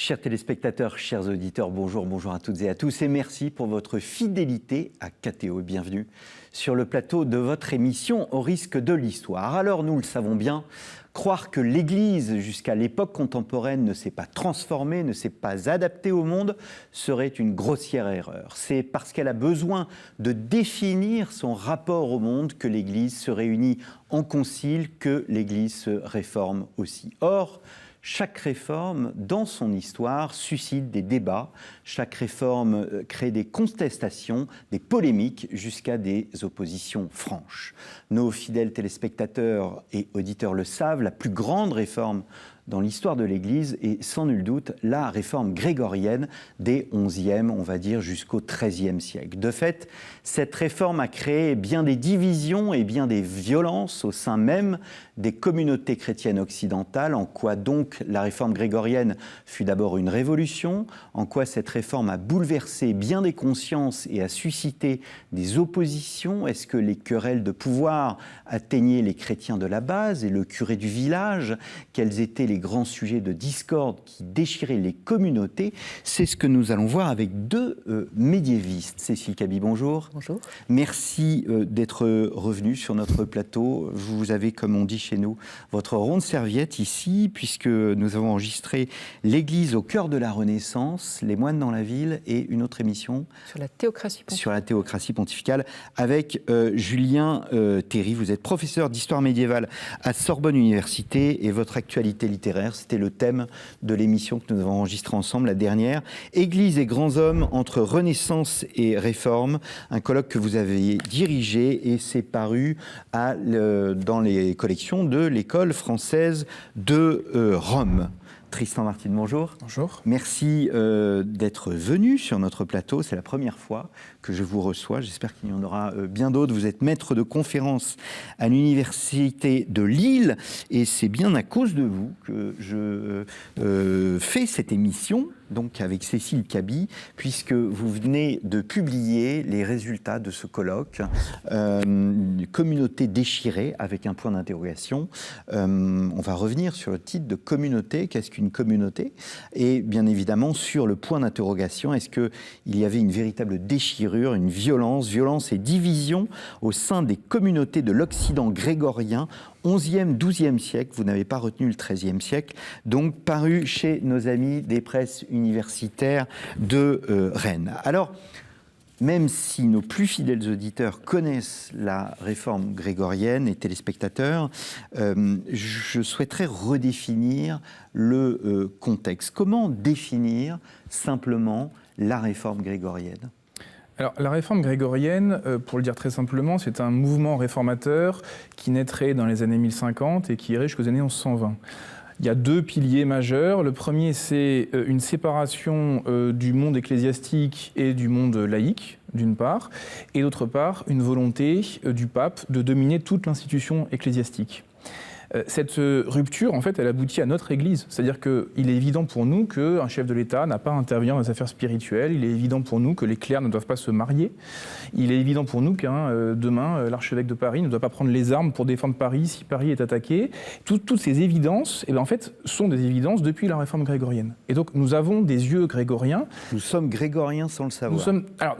Chers téléspectateurs, chers auditeurs, bonjour à toutes et à tous et merci pour votre fidélité à KTO. Bienvenue sur le plateau de votre émission Au risque de l'histoire. Alors nous le savons bien, croire que l'Église jusqu'à l'époque contemporaine ne s'est pas transformée, ne s'est pas adaptée au monde serait une grossière erreur. C'est parce qu'elle a besoin de définir son rapport au monde que l'Église se réunit en concile, que l'Église se réforme aussi. Or, chaque réforme, dans son histoire, suscite des débats. Chaque réforme crée des contestations, des polémiques, jusqu'à des oppositions franches. Nos fidèles téléspectateurs et auditeurs le savent, la plus grande réforme dans l'histoire de l'Église est sans nul doute la réforme grégorienne des XIe, on va dire, jusqu'au XIIIe siècle. De fait, cette réforme a créé bien des divisions et bien des violences au sein même des communautés chrétiennes occidentales. En quoi donc la réforme grégorienne fut d'abord une révolution, en quoi cette réforme a bouleversé bien des consciences et a suscité des oppositions. Est-ce que les querelles de pouvoir atteignaient les chrétiens de la base et le curé du village? Quels étaient les grands sujets de discorde qui déchiraient les communautés? C'est ce que nous allons voir avec deux médiévistes. Cécile Cabi, bonjour. Bonjour. Merci d'être revenu sur notre plateau. Vous avez, comme on dit chez nous, votre ronde serviette ici, puisque nous avons enregistré l'Église au cœur de la Renaissance, les moines dans la ville, et une autre émission sur la théocratie pontificale. Sur la théocratie pontificale, avec Julien Théry. Vous êtes professeur d'histoire médiévale à Sorbonne Université, et votre actualité littéraire, c'était le thème de l'émission que nous avons enregistrée ensemble, la dernière. Église et grands hommes entre Renaissance et Réforme, un colloque que vous avez dirigé, et c'est paru dans les collections de l'École française de Rome. Tristan Martine, bonjour. Bonjour. Merci d'être venu sur notre plateau. C'est la première fois que je vous reçois. J'espère qu'il y en aura bien d'autres. Vous êtes maître de conférence à l'Université de Lille, et c'est bien à cause de vous que je fais cette émission, donc avec Cécile Cabi, puisque vous venez de publier les résultats de ce colloque, Communauté déchirée, avec un point d'interrogation. On va revenir sur le titre de communauté. Qu'est-ce qu'une communauté? Et bien évidemment, sur le point d'interrogation, est-ce qu'il y avait une véritable déchirure, une violence et division au sein des communautés de l'Occident grégorien, 11e, 12e siècle, vous n'avez pas retenu le 13e siècle, donc paru chez nos amis des presses universitaires de Rennes. Alors, même si nos plus fidèles auditeurs connaissent la réforme grégorienne et téléspectateurs, je souhaiterais redéfinir le contexte. Comment définir simplement la réforme grégorienne ? Alors, la réforme grégorienne, pour le dire très simplement, c'est un mouvement réformateur qui naîtrait dans les années 1050 et qui irait jusqu'aux années 1120. Il y a deux piliers majeurs. Le premier, c'est une séparation du monde ecclésiastique et du monde laïque, d'une part, et d'autre part, une volonté du pape de dominer toute l'institution ecclésiastique. Cette rupture, en fait, elle aboutit à notre Église. C'est-à-dire qu'il est évident pour nous qu'un chef de l'État n'a pas à intervenir dans les affaires spirituelles. Il est évident pour nous que les clercs ne doivent pas se marier. Il est évident pour nous demain, l'archevêque de Paris ne doit pas prendre les armes pour défendre Paris si Paris est attaqué. Toutes ces évidences, en fait, sont des évidences depuis la réforme grégorienne. Et donc, nous avons des yeux grégoriens. Nous sommes grégoriens sans le savoir.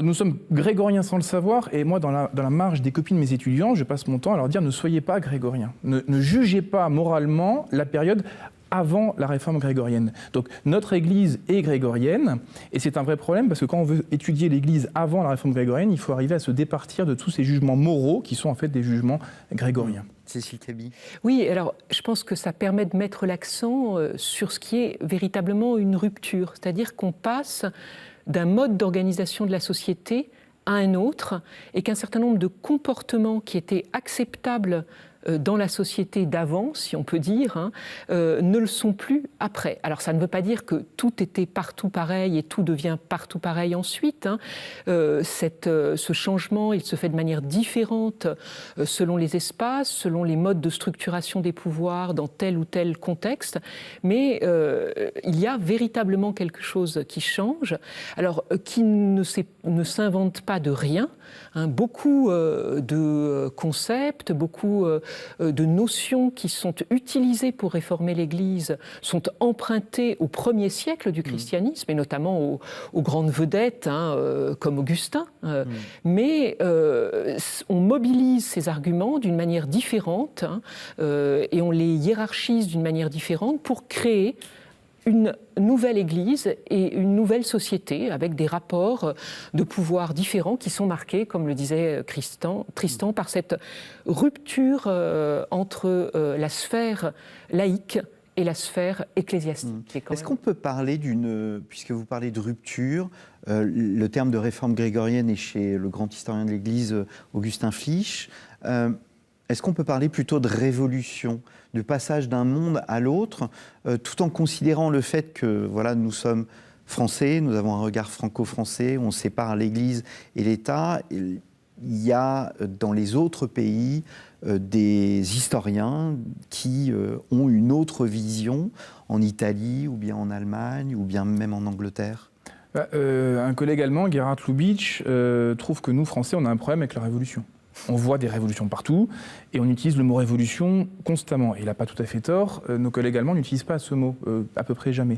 Nous sommes grégoriens sans le savoir. Et moi, dans la marge des copies de mes étudiants, je passe mon temps à leur dire « ne soyez pas grégoriens, ne jugez pas moralement la période avant la réforme grégorienne. » Donc notre Église est grégorienne, et c'est un vrai problème parce que quand on veut étudier l'Église avant la réforme grégorienne, il faut arriver à se départir de tous ces jugements moraux qui sont en fait des jugements grégoriens. Cécile Cabi. Oui, alors je pense que ça permet de mettre l'accent sur ce qui est véritablement une rupture, c'est-à-dire qu'on passe d'un mode d'organisation de la société à un autre, et qu'un certain nombre de comportements qui étaient acceptables dans la société d'avant, si on peut dire, ne le sont plus après. Alors ça ne veut pas dire que tout était partout pareil et tout devient partout pareil ensuite. Ce changement, il se fait de manière différente selon les espaces, selon les modes de structuration des pouvoirs dans tel ou tel contexte, mais il y a véritablement quelque chose qui change, alors qui ne s'invente pas de rien, beaucoup de concepts, beaucoup de notions qui sont utilisées pour réformer l'Église sont empruntées au 1er siècle du christianisme, et notamment aux grandes vedettes comme Augustin. Mais on mobilise ces arguments d'une manière différente et on les hiérarchise d'une manière différente pour créer une nouvelle Église et une nouvelle société avec des rapports de pouvoir différents qui sont marqués, comme le disait Tristan, par cette rupture entre la sphère laïque et la sphère ecclésiastique. Est-ce qu'on peut parler puisque vous parlez de rupture, le terme de réforme grégorienne est chez le grand historien de l'Église Augustin Flich, est-ce qu'on peut parler plutôt de révolution, du passage d'un monde à l'autre, tout en considérant le fait que voilà, nous sommes français, nous avons un regard franco-français, on sépare l'Église et l'État. Il y a dans les autres pays des historiens qui ont une autre vision, en Italie ou bien en Allemagne ou bien même en Angleterre. Un collègue allemand, Gerhard Lubitsch, trouve que nous, Français, on a un problème avec la révolution. On voit des révolutions partout et on utilise le mot révolution constamment. Et il n'a pas tout à fait tort, nos collègues allemands n'utilisent pas ce mot, à peu près jamais.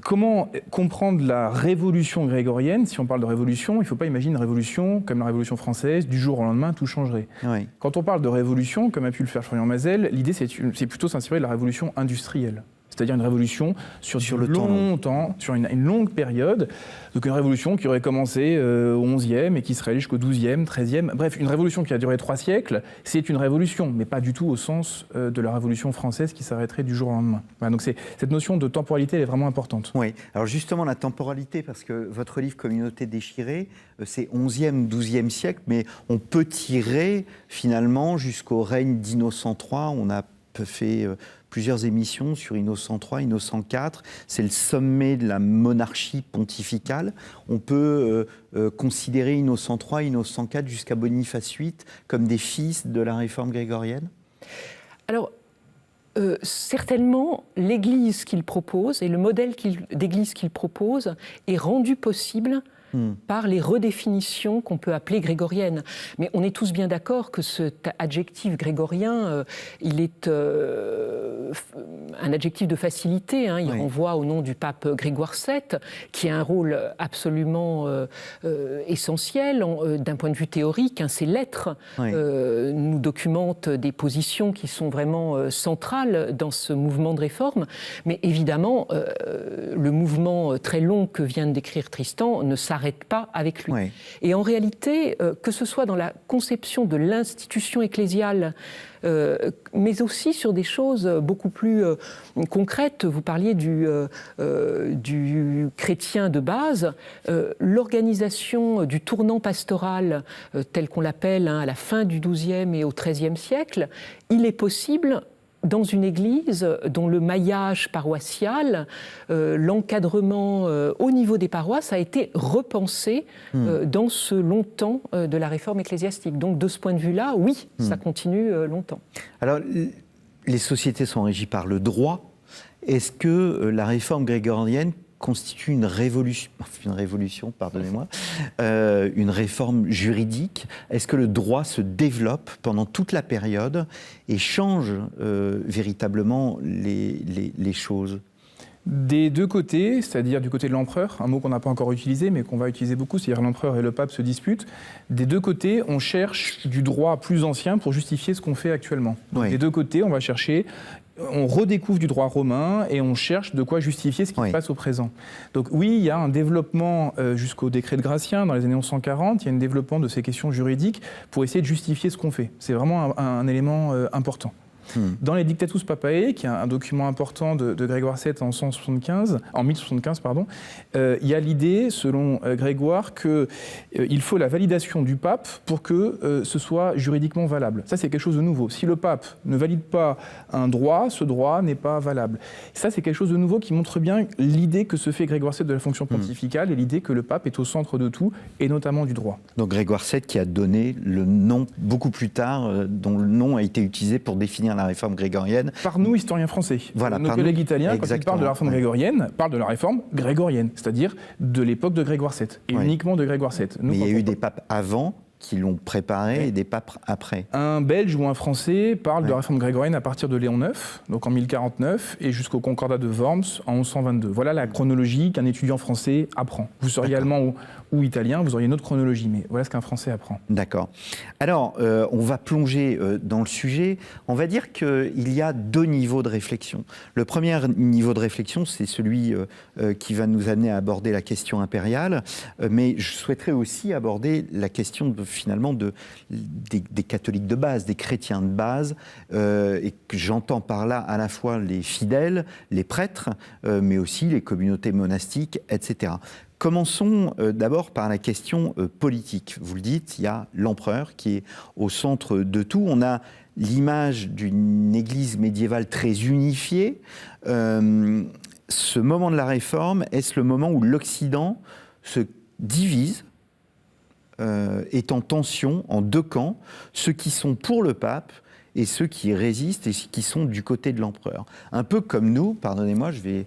Comment comprendre la révolution grégorienne? Si on parle de révolution, il ne faut pas imaginer une révolution comme la Révolution française, du jour au lendemain, tout changerait. Oui. Quand on parle de révolution, comme a pu le faire Florian Mazel, l'idée c'est plutôt s'inspirer de la révolution industrielle. C'est-à-dire une révolution sur le long temps, sur une longue période. Donc une révolution qui aurait commencé au XIe et qui serait allée jusqu'au XIIe, XIIIe. Bref, une révolution qui a duré 3 siècles, c'est une révolution, mais pas du tout au sens de la Révolution française qui s'arrêterait du jour au lendemain. Voilà, donc cette notion de temporalité, elle est vraiment importante. Oui, alors justement la temporalité, parce que votre livre Communauté déchirée, c'est 11e, 12e siècle, mais on peut tirer finalement jusqu'au règne d'Innocent III. On a fait plusieurs émissions sur Innocent III, Innocent IV. C'est le sommet de la monarchie pontificale. On peut considérer Innocent III, Innocent IV jusqu'à Boniface VIII comme des fils de la réforme grégorienne? Alors, certainement, l'Église qu'il propose et le modèle d'Église qu'il propose est rendu possible par les redéfinitions qu'on peut appeler grégoriennes. Mais on est tous bien d'accord que cet adjectif grégorien, il est un adjectif de facilité. Il renvoie au nom du pape Grégoire VII, qui a un rôle absolument essentiel d'un point de vue théorique. Ses lettres nous documentent des positions qui sont vraiment centrales dans ce mouvement de réforme. Mais évidemment, le mouvement très long que vient de décrire Tristan ne s'arrête pas avec lui. Oui. Et en réalité, que ce soit dans la conception de l'institution ecclésiale, mais aussi sur des choses beaucoup plus concrètes, vous parliez du chrétien de base, l'organisation du tournant pastoral, tel qu'on l'appelle à la fin du XIIe et au XIIIe siècle, il est possible dans une église dont le maillage paroissial, l'encadrement au niveau des paroisses a été repensé dans ce long temps de la réforme ecclésiastique. Donc de ce point de vue-là, oui, ça continue longtemps. Alors, les sociétés sont régies par le droit. Est-ce que la réforme grégorienne constitue une révolution, pardonnez-moi, une réforme juridique? Est-ce que le droit se développe pendant toute la période et change véritablement les choses? Des deux côtés, c'est-à-dire du côté de l'empereur, un mot qu'on n'a pas encore utilisé mais qu'on va utiliser beaucoup, c'est-à-dire l'empereur et le pape se disputent. Des deux côtés, on cherche du droit plus ancien pour justifier ce qu'on fait actuellement. Oui. Des deux côtés, on va chercher, on redécouvre du droit romain et on cherche de quoi justifier ce qui se passe au présent. Donc oui, il y a un développement jusqu'au décret de Gratien dans les années 1140, il y a un développement de ces questions juridiques pour essayer de justifier ce qu'on fait. C'est vraiment un élément important. Dans les Dictatus Papae, qui est un document important de Grégoire VII en 1075, il y a l'idée, selon Grégoire, qu'il faut la validation du pape pour que ce soit juridiquement valable. Ça, c'est quelque chose de nouveau. Si le pape ne valide pas un droit, ce droit n'est pas valable. Ça, c'est quelque chose de nouveau qui montre bien l'idée que se fait Grégoire VII de la fonction pontificale et l'idée que le pape est au centre de tout, et notamment du droit. Donc Grégoire VII qui a donné le nom beaucoup plus tard, dont le nom a été utilisé pour définir la réforme grégorienne. Par nous, historiens français. Voilà, nos collègues italiens, quand ils parlent de la réforme grégorienne, parlent de la réforme grégorienne, c'est-à-dire de l'époque de Grégoire VII, et uniquement de Grégoire VII. Mais il y a eu des papes avant qui l'ont préparé et des papes après. Un Belge ou un Français parle de la réforme grégorienne à partir de Léon IX, donc en 1049, et jusqu'au Concordat de Worms en 1122. Voilà la chronologie qu'un étudiant français apprend. Vous seriez allemand ou italien, vous auriez une autre chronologie, mais voilà ce qu'un Français apprend. D'accord. Alors, on va plonger dans le sujet. On va dire qu'il y a 2 niveaux de réflexion. Le premier niveau de réflexion, c'est celui qui va nous amener à aborder la question impériale, mais je souhaiterais aussi aborder la question finalement des catholiques de base, des chrétiens de base, et que j'entends par là à la fois les fidèles, les prêtres, mais aussi les communautés monastiques, etc. Commençons d'abord par la question politique. Vous le dites, il y a l'empereur qui est au centre de tout. On a l'image d'une église médiévale très unifiée. Ce moment de la Réforme, est-ce le moment où l'Occident se divise, est en tension, en 2 camps, ceux qui sont pour le pape et ceux qui résistent et qui sont du côté de l'empereur. Un peu comme nous, pardonnez-moi, je vais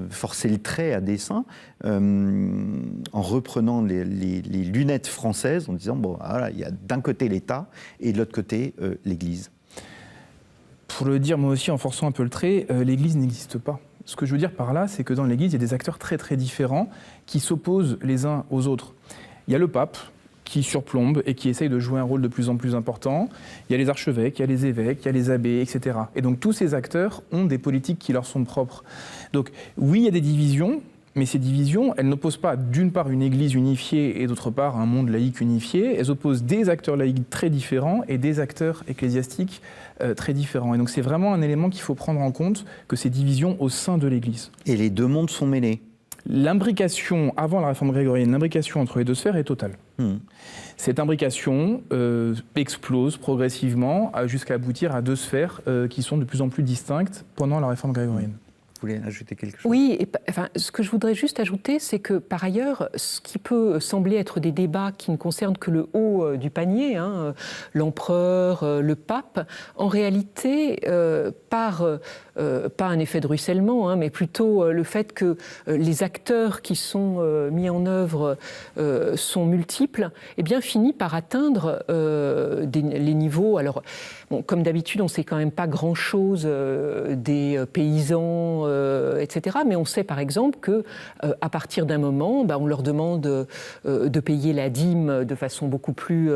forcer le trait à dessein, en reprenant les lunettes françaises, en disant, bon, voilà, il y a d'un côté l'État et de l'autre côté l'Église. Pour le dire moi aussi en forçant un peu le trait, l'Église n'existe pas. Ce que je veux dire par là, c'est que dans l'Église, il y a des acteurs très très différents qui s'opposent les uns aux autres. Il y a le pape, qui surplombe et qui essaye de jouer un rôle de plus en plus important. Il y a les archevêques, il y a les évêques, il y a les abbés, etc. Et donc tous ces acteurs ont des politiques qui leur sont propres. Donc oui, il y a des divisions, mais ces divisions, elles n'opposent pas d'une part une église unifiée et d'autre part un monde laïque unifié. Elles opposent des acteurs laïques très différents et des acteurs ecclésiastiques très différents. Et donc c'est vraiment un élément qu'il faut prendre en compte, que ces divisions au sein de l'église. Et les 2 mondes sont mêlés. L'imbrication, avant la réforme grégorienne, l'imbrication entre les 2 sphères est totale. Cette imbrication explose progressivement jusqu'à aboutir à 2 sphères qui sont de plus en plus distinctes pendant la réforme grégorienne. Vous voulez ajouter quelque chose ? Oui, ce que je voudrais juste ajouter, c'est que par ailleurs, ce qui peut sembler être des débats qui ne concernent que le haut du panier, l'empereur, le pape, en réalité, pas un effet de ruissellement, mais plutôt le fait que les acteurs qui sont mis en œuvre sont multiples, eh bien finit par atteindre les niveaux. Alors, bon, comme d'habitude, on ne sait quand même pas grand-chose des paysans, etc. Mais on sait par exemple qu'à partir d'un moment, on leur demande de payer la dîme de façon beaucoup plus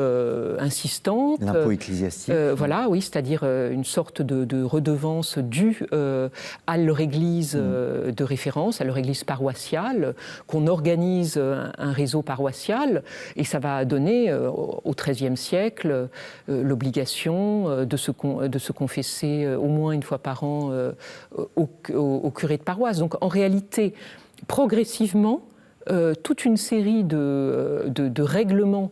insistante. L'impôt ecclésiastique. Voilà, oui, c'est-à-dire une sorte de redevance due à leur église de référence, à leur église paroissiale, qu'on organise un réseau paroissial, et ça va donner au XIIIe siècle l'obligation de se confesser au moins une fois par an au curé de paroisse. Donc en réalité, progressivement, toute une série de règlements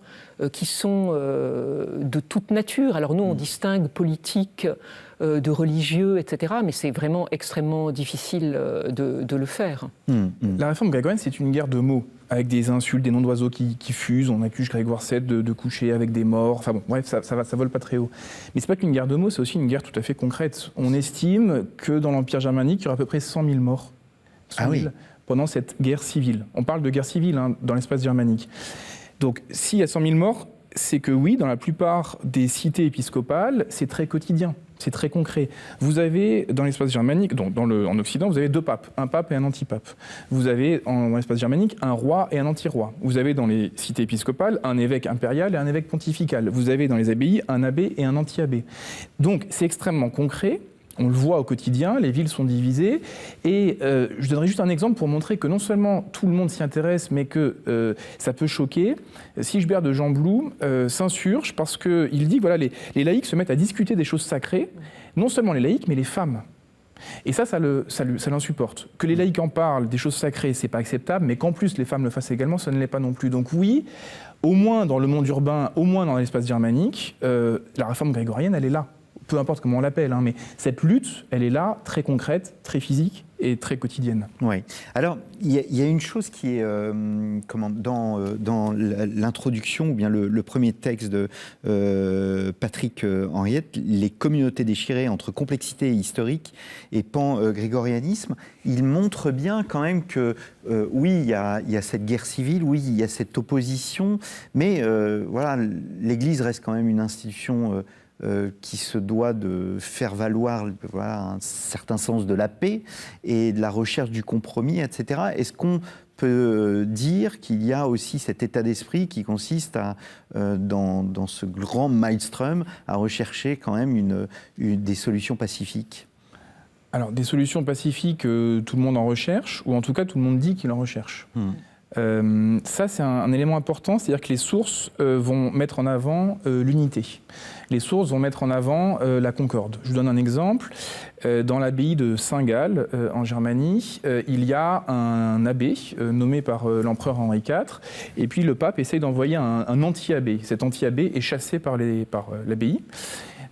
qui sont de toute nature. Alors nous, on distingue politique de religieux, etc., mais c'est vraiment extrêmement difficile de le faire. La réforme grégorienne, c'est une guerre de mots, avec des insultes, des noms d'oiseaux qui fusent. On accuse Grégoire VII de coucher avec des morts. Enfin bon, bref, ça vole pas très haut. Mais c'est pas qu'une guerre de mots, c'est aussi une guerre tout à fait concrète. On estime que dans l'Empire germanique, il y aura à peu près 100 000 morts. 100 000 pendant cette guerre civile. On parle de guerre civile dans l'espace germanique. Donc, s'il y a 100 000 morts, c'est que oui, dans la plupart des cités épiscopales, c'est très quotidien, c'est très concret. Vous avez, dans l'espace germanique, en Occident, vous avez 2 papes, un pape et un antipape. Vous avez, dans l'espace germanique, un roi et un anti-roi. Vous avez, dans les cités épiscopales, un évêque impérial et un évêque pontifical. Vous avez, dans les abbayes, un abbé et un anti-abbé. Donc, c'est extrêmement concret. On le voit au quotidien, les villes sont divisées. Et je donnerai juste un exemple pour montrer que non seulement tout le monde s'y intéresse, mais que ça peut choquer. Sigebert de Gembloux s'insurge parce qu'il dit que voilà, les laïcs se mettent à discuter des choses sacrées, non seulement les laïcs, mais les femmes. Et ça l'insupporte. Que les laïcs en parlent, des choses sacrées, c'est pas acceptable, mais qu'en plus les femmes le fassent également, ça ne l'est pas non plus. Donc oui, au moins dans le monde urbain, au moins dans l'espace germanique, la réforme grégorienne, elle est là. peu importe comment on l'appelle, mais cette lutte, elle est là, très concrète, très physique et très quotidienne. Oui. Alors, il y a une chose qui est dans l'introduction, ou bien le premier texte de Patrick Henriette, les communautés déchirées entre complexité historique et pan-grégorianisme, il montre bien quand même que, oui, il y a cette guerre civile, oui, il y a cette opposition, mais voilà, l'Église reste quand même une institution qui se doit de faire valoir un certain sens de la paix et de la recherche du compromis, etc. Est-ce qu'on peut dire qu'il y a aussi cet état d'esprit qui consiste dans ce grand maelstrom à rechercher quand même des solutions pacifiques ? Alors, des solutions pacifiques, tout le monde en recherche, ou en tout cas, tout le monde dit qu'il en recherche. Ça, c'est un élément important, c'est-à-dire que les sources vont mettre en avant l'unité. Les sources vont mettre en avant la concorde. Je vous donne un exemple. Dans l'abbaye de Saint-Gall, en Germanie, il y a un abbé nommé par l'empereur Henri IV, et puis le pape essaye d'envoyer un anti-abbé. Cet anti-abbé est chassé par l'abbaye.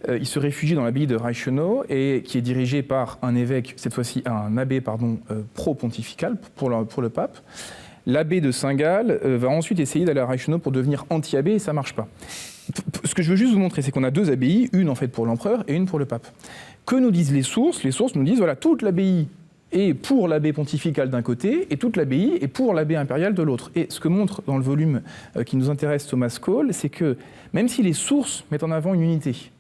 Il se réfugie dans l'abbaye de Reichenau, et qui est dirigée par un évêque, cette fois-ci un abbé pro-pontifical pour le pape. L'abbé de Saint-Gall va ensuite essayer d'aller à Reichenau pour devenir anti-abbé, et ça ne marche pas. Ce que je veux juste vous montrer, c'est qu'on a deux abbayes, une en fait pour l'empereur et une pour le pape. Que nous disent les sources ? Les sources nous disent, voilà, toute l'abbaye est pour l'abbé pontifical d'un côté, et toute l'abbaye est pour l'abbé impérial de l'autre. Et ce que montre dans le volume qui nous intéresse Thomas Cole, c'est que même si les sources mettent en avant une unité,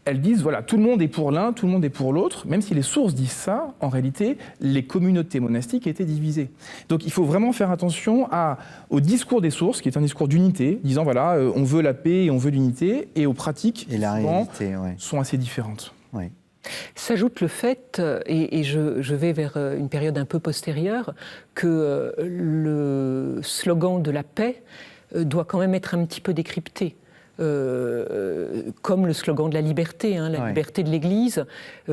elles disent, voilà, tout le monde est pour l'un, tout le monde est pour l'autre. Même si les sources disent ça, en réalité, les communautés monastiques étaient divisées. Donc il faut vraiment faire attention au discours des sources, qui est un discours d'unité, disant, voilà, on veut la paix et on veut l'unité, et aux pratiques qui sont assez différentes. Ouais. S'ajoute le fait, et je vais vers une période un peu postérieure, que le slogan de la paix doit quand même être un petit peu décrypté. Comme le slogan de la liberté. La liberté de l'Église,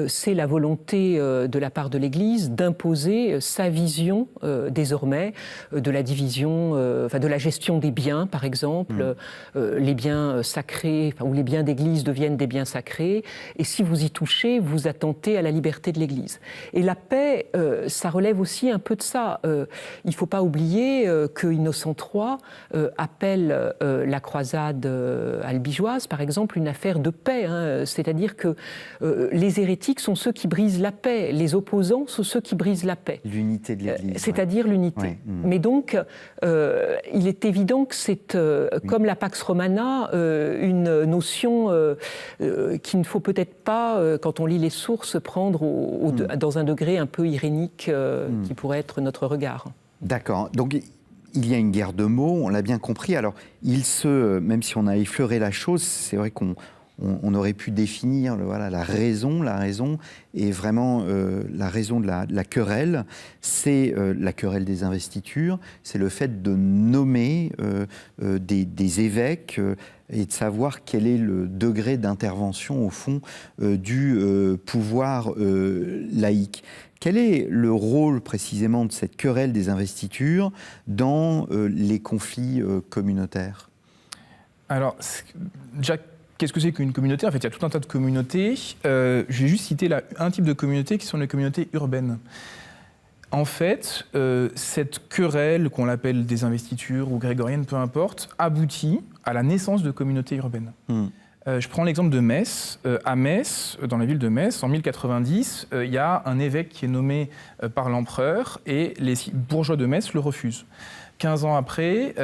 c'est la volonté de la part de l'Église d'imposer sa vision désormais de la division, de la gestion des biens, par exemple. Les biens sacrés, ou les biens d'Église deviennent des biens sacrés, et si vous y touchez, vous attentez à la liberté de l'Église. Et la paix, ça relève aussi un peu de ça. Il ne faut pas oublier que Innocent III appelle la croisade albigeoise, par exemple, une affaire de paix. C'est-à-dire que les hérétiques sont ceux qui brisent la paix, les opposants sont ceux qui brisent la paix. L'unité de l'Église. C'est-à-dire l'unité. Ouais. Mais donc, il est évident que c'est, comme la Pax Romana, une notion qu'il ne faut peut-être pas, quand on lit les sources, prendre dans un degré un peu irénique qui pourrait être notre regard. D'accord. Donc, il y a une guerre de mots, on l'a bien compris. Alors, même si on a effleuré la chose, c'est vrai qu'on aurait pu définir la raison est vraiment la raison de la querelle. C'est la querelle des investitures, c'est le fait de nommer des évêques et de savoir quel est le degré d'intervention, au fond, du pouvoir laïque. Quel est le rôle précisément de cette querelle des investitures dans les conflits communautaires ? Alors, Jacques, qu'est-ce que c'est qu'une communauté ? En fait, il y a tout un tas de communautés. Je vais juste citer un type de communauté qui sont les communautés urbaines. En fait, cette querelle, qu'on l'appelle des investitures ou grégoriennes, peu importe, aboutit à la naissance de communautés urbaines. Je prends l'exemple de Metz. À Metz, dans la ville de Metz, en 1090, il y a un évêque qui est nommé par l'empereur et les bourgeois de Metz le refusent. 15 ans après,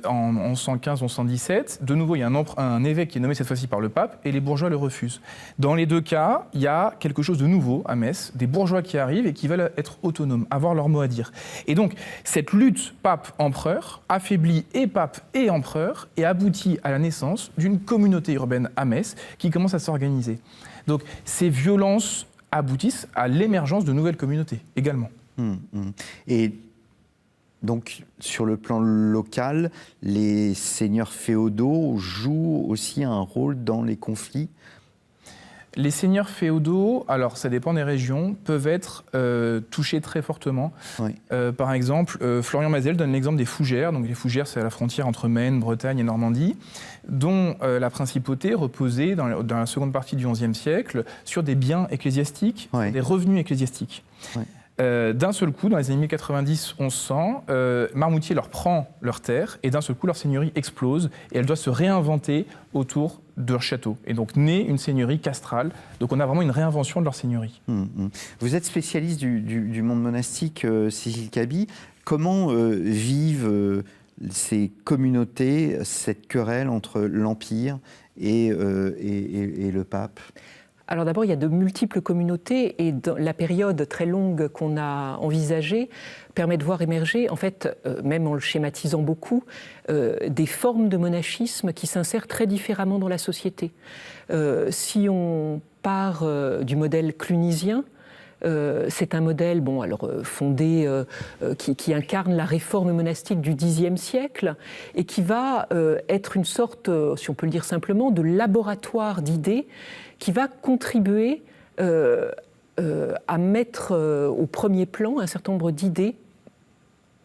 en 115-117, de nouveau, il y a un évêque qui est nommé cette fois-ci par le pape et les bourgeois le refusent. Dans les deux cas, il y a quelque chose de nouveau à Metz, des bourgeois qui arrivent et qui veulent être autonomes, avoir leur mot à dire. Et donc, cette lutte pape-empereur affaiblit et pape et empereur et aboutit à la naissance d'une communauté urbaine à Metz qui commence à s'organiser. Donc, ces violences aboutissent à l'émergence de nouvelles communautés également. Et donc, sur le plan local, les seigneurs féodaux jouent aussi un rôle dans les conflits ? Les seigneurs féodaux, alors ça dépend des régions, peuvent être touchés très fortement. Oui. Par exemple, Florian Mazel donne l'exemple des Fougères. Donc les Fougères, c'est à la frontière entre Maine, Bretagne et Normandie, dont la principauté reposait dans la seconde partie du XIe siècle sur des biens ecclésiastiques, oui. Des revenus ecclésiastiques. Oui. D'un seul coup, dans les années 1090-1100, Marmoutier leur prend leurs terres et d'un seul coup, leur seigneurie explose et elle doit se réinventer autour de leur château. Et donc naît une seigneurie castrale. Donc on a vraiment une réinvention de leur seigneurie. Vous êtes spécialiste du monde monastique, Cécile Cabi. Comment vivent ces communautés, cette querelle entre l'Empire et le pape ? Alors d'abord, il y a de multiples communautés et dans la période très longue qu'on a envisagée permet de voir émerger, en fait, même en le schématisant beaucoup, des formes de monachisme qui s'insèrent très différemment dans la société. Si on part du modèle clunisien, c'est un modèle fondé, qui incarne la réforme monastique du Xe siècle et qui va être une sorte, si on peut le dire simplement, de laboratoire d'idées qui va contribuer à mettre au premier plan un certain nombre d'idées,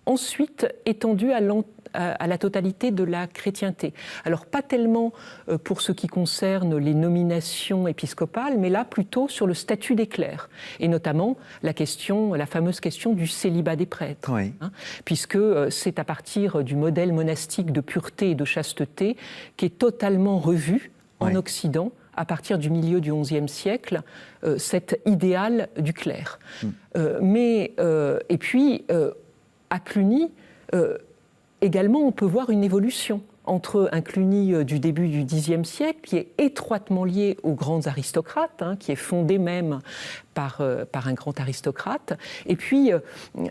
ensuite étendues à la totalité de la chrétienté. Alors pas tellement pour ce qui concerne les nominations épiscopales, mais là plutôt sur le statut des clercs, et notamment la fameuse question du célibat des prêtres, oui. Puisque c'est à partir du modèle monastique de pureté et de chasteté qui est totalement revu en oui. Occident, à partir du milieu du XIe siècle, cet idéal du clerc. Et puis, à Cluny, également, on peut voir une évolution entre un Cluny du début du Xe siècle, qui est étroitement lié aux grands aristocrates, qui est fondé même par un grand aristocrate, et puis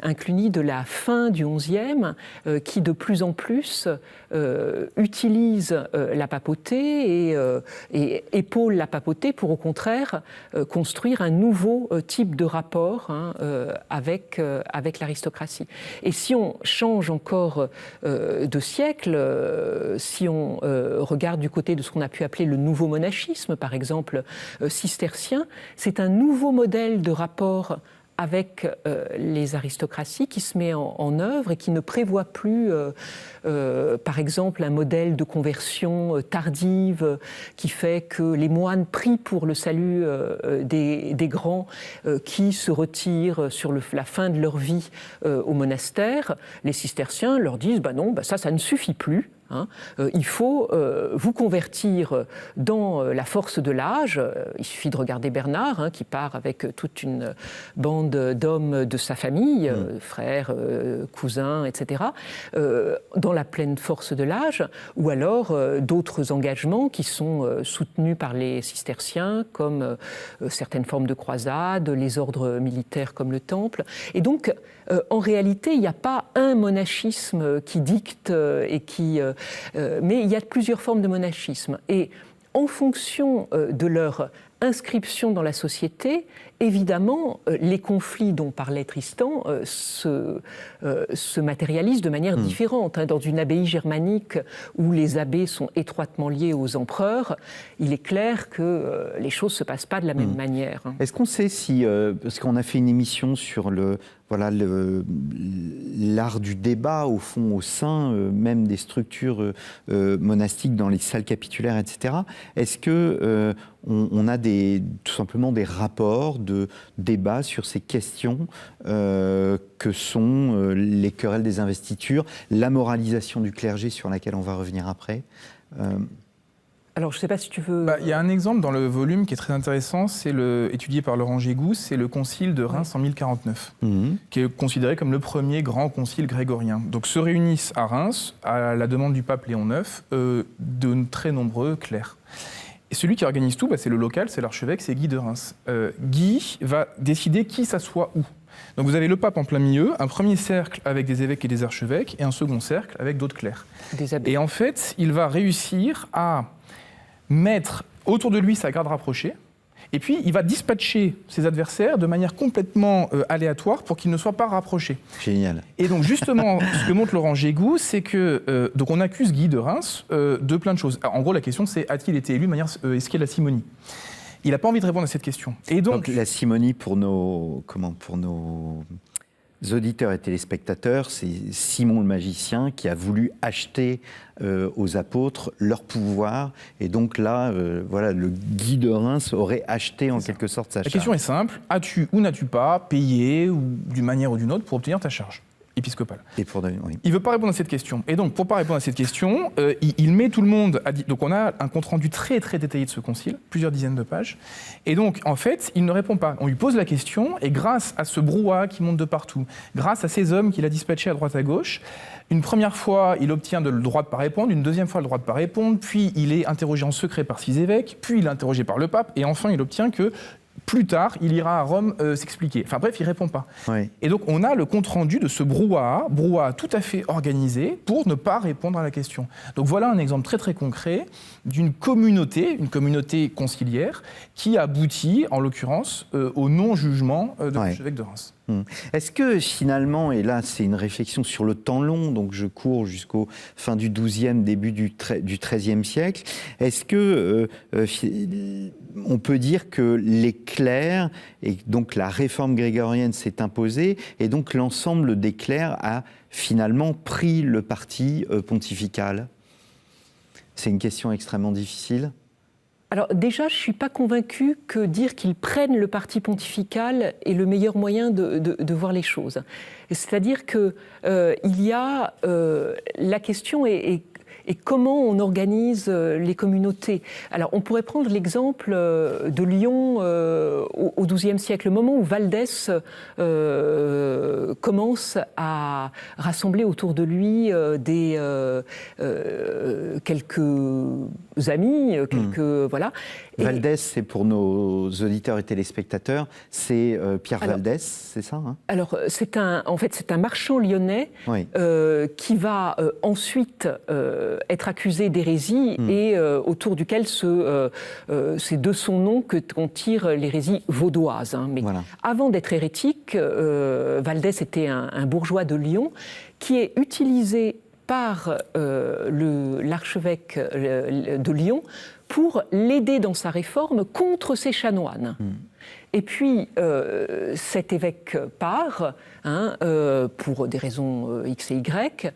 un Cluny de la fin du XIe, qui de plus en plus utilise la papauté et épaule la papauté pour au contraire construire un nouveau type de rapport avec l'aristocratie. Et si on change encore de siècle, si on regarde du côté de ce qu'on a pu appeler le nouveau monachisme, par exemple cistercien, c'est un nouveau modèle de rapport avec les aristocraties qui se met en œuvre et qui ne prévoit plus, par exemple, un modèle de conversion tardive qui fait que les moines prient pour le salut des grands qui se retirent sur la fin de leur vie au monastère. Les cisterciens leur disent non, ça ne suffit plus. Il faut vous convertir dans la force de l'âge. Il suffit de regarder Bernard, qui part avec toute une bande d'hommes de sa famille, frères, cousins, etc., dans la pleine force de l'âge, ou alors d'autres engagements qui sont soutenus par les cisterciens, comme certaines formes de croisades, les ordres militaires comme le Temple. Et donc, en réalité, il n'y a pas un monachisme qui dicte mais il y a plusieurs formes de monachisme. Et en fonction de leur inscription dans la société, évidemment, les conflits dont parlait Tristan se matérialisent de manière différente. Dans une abbaye germanique où les abbés sont étroitement liés aux empereurs, il est clair que les choses ne se passent pas de la même manière. Est-ce qu'on sait si, parce qu'on a fait une émission sur l'art du débat, au fond, au sein même des structures monastiques, dans les salles capitulaires, etc. Est-ce que on a tout simplement des rapports de débat sur ces questions que sont les querelles des investitures, la moralisation du clergé sur laquelle on va revenir après Alors, je ne sais pas si tu veux... Il y a un exemple dans le volume qui est très intéressant, c'est étudié par Laurent Gégou, c'est le concile de Reims en 1049, qui est considéré comme le premier grand concile grégorien. Donc se réunissent à Reims, à la demande du pape Léon IX, de très nombreux clercs. Et celui qui organise tout, c'est le local, c'est l'archevêque, c'est Guy de Reims. Guy va décider qui s'assoit où. Donc vous avez le pape en plein milieu, un premier cercle avec des évêques et des archevêques, et un second cercle avec d'autres clercs. Des abbés. Et en fait, il va réussir à mettre autour de lui sa garde rapprochée, et puis il va dispatcher ses adversaires de manière complètement aléatoire pour qu'ils ne soient pas rapprochés. Génial. Et donc justement, ce que montre Laurent Gégou, c'est que donc on accuse Guy de Reims de plein de choses. Alors, en gros, la question c'est, a-t-il été élu de manière esquelle à simonie ? Il n'a pas envie de répondre à cette question. Et donc la simonie pour nos auditeurs et téléspectateurs, c'est Simon le magicien qui a voulu acheter aux apôtres leur pouvoir. Et donc là, voilà, le Guy de Reims aurait acheté en quelque sorte sa charge. La question est simple, as-tu ou n'as-tu pas payé d'une manière ou d'une autre pour obtenir ta charge épiscopale? Oui. Il ne veut pas répondre à cette question. Et donc, pour ne pas répondre à cette question, il met tout le monde à... Donc, on a un compte-rendu très, très détaillé de ce concile, plusieurs dizaines de pages. Et donc, en fait, il ne répond pas. On lui pose la question, et grâce à ce brouhaha qui monte de partout, grâce à ces hommes qu'il a dispatchés à droite à gauche, une première fois, il obtient le droit de ne pas répondre, une deuxième fois, le droit de ne pas répondre, puis il est interrogé en secret par 6 évêques, puis il est interrogé par le pape, et enfin, il obtient que plus tard, il ira à Rome s'expliquer. Enfin bref, il ne répond pas. Oui. Et donc, on a le compte-rendu de ce brouhaha tout à fait organisé pour ne pas répondre à la question. Donc voilà un exemple très très concret d'une communauté, une communauté conciliaire, qui aboutit, en l'occurrence, au non-jugement de l'archevêque de Reims. Est-ce que finalement, et là c'est une réflexion sur le temps long, donc je cours jusqu'au fin du XIIe, début du XIIIe siècle, est-ce que on peut dire que les clercs, et donc la réforme grégorienne s'est imposée, et donc l'ensemble des clercs a finalement pris le parti pontifical? C'est une question extrêmement difficile. Alors déjà, je ne suis pas convaincue que dire qu'ils prennent le parti pontifical est le meilleur moyen de voir les choses. C'est-à-dire qu'il y a la question est comment on organise les communautés. Alors on pourrait prendre l'exemple de Lyon au XIIe siècle, le moment où Valdès commence à rassembler autour de lui quelques amis, voilà. Valdès, c'est pour nos auditeurs et téléspectateurs, c'est Pierre Valdès, c'est ça Alors c'est un marchand lyonnais qui va ensuite être accusé d'hérésie et autour duquel c'est de son nom qu'on tire l'hérésie vaudoise. Mais voilà. Avant d'être hérétique, Valdès était un bourgeois de Lyon qui est utilisé par l'archevêque de Lyon pour l'aider dans sa réforme contre ses chanoines. Et puis, cet évêque part, pour des raisons X et Y,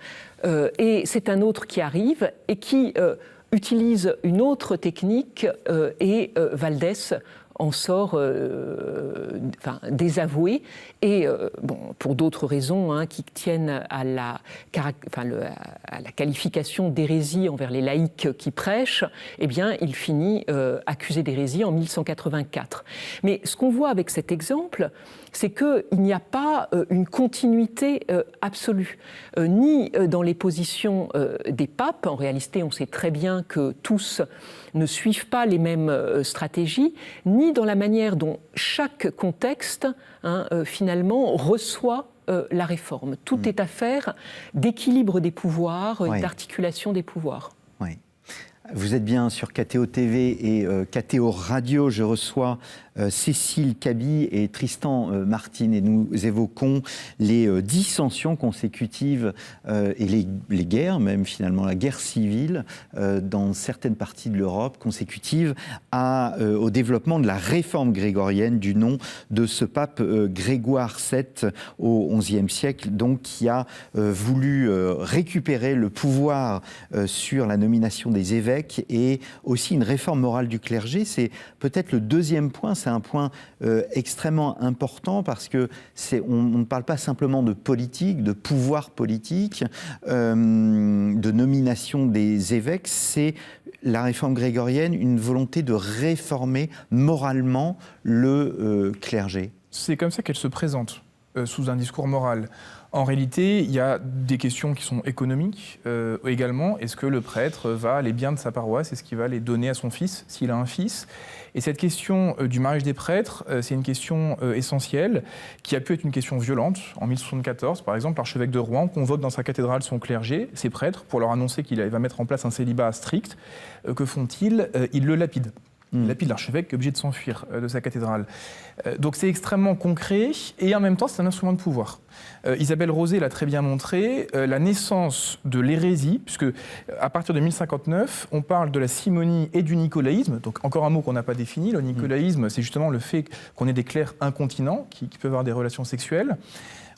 et c'est un autre qui arrive et qui utilise une autre technique, et Valdès en sort désavoué, et pour d'autres raisons qui tiennent à la qualification d'hérésie envers les laïcs qui prêchent, eh bien, il finit accusé d'hérésie en 1184. Mais ce qu'on voit avec cet exemple, c'est qu'il n'y a pas une continuité absolue, ni dans les positions des papes. En réalité, on sait très bien que tous ne suivent pas les mêmes stratégies, ni dans la manière dont chaque contexte, finalement, reçoit la réforme. Tout est affaire d'équilibre des pouvoirs, d'articulation des pouvoirs. Oui. Vous êtes bien sur KTO TV et KTO Radio. Je reçois Cécile Cabi et Tristan Martin, et nous évoquons les dissensions consécutives et les guerres, même finalement la guerre civile dans certaines parties de l'Europe, consécutives au développement de la réforme grégorienne du nom de ce pape Grégoire VII au XIe siècle, donc qui a voulu récupérer le pouvoir sur la nomination des évêques et aussi une réforme morale du clergé. C'est peut-être le deuxième point. C'est un point extrêmement important parce que on ne parle pas simplement de politique, de pouvoir politique, de nomination des évêques. C'est la réforme grégorienne, une volonté de réformer moralement le clergé. C'est comme ça qu'elle se présente sous un discours moral. En réalité, il y a des questions qui sont économiques également. Est-ce que le prêtre les biens de sa paroisse, est-ce qu'il va les donner à son fils, s'il a un fils? Et cette question du mariage des prêtres, c'est une question essentielle, qui a pu être une question violente. En 1074, par exemple, l'archevêque de Rouen convoque dans sa cathédrale son clergé, ses prêtres, pour leur annoncer qu'il va mettre en place un célibat strict. Que font-ils? Ils le lapident. Il lapide l'archevêque qui est obligé de s'enfuir de sa cathédrale. Donc c'est extrêmement concret et en même temps c'est un instrument de pouvoir. Isabelle Rosé l'a très bien montré, la naissance de l'hérésie, puisque à partir de 1059, on parle de la simonie et du nicolaïsme, donc encore un mot qu'on n'a pas défini. Le nicolaïsme, c'est justement le fait qu'on ait des clercs incontinents qui peuvent avoir des relations sexuelles.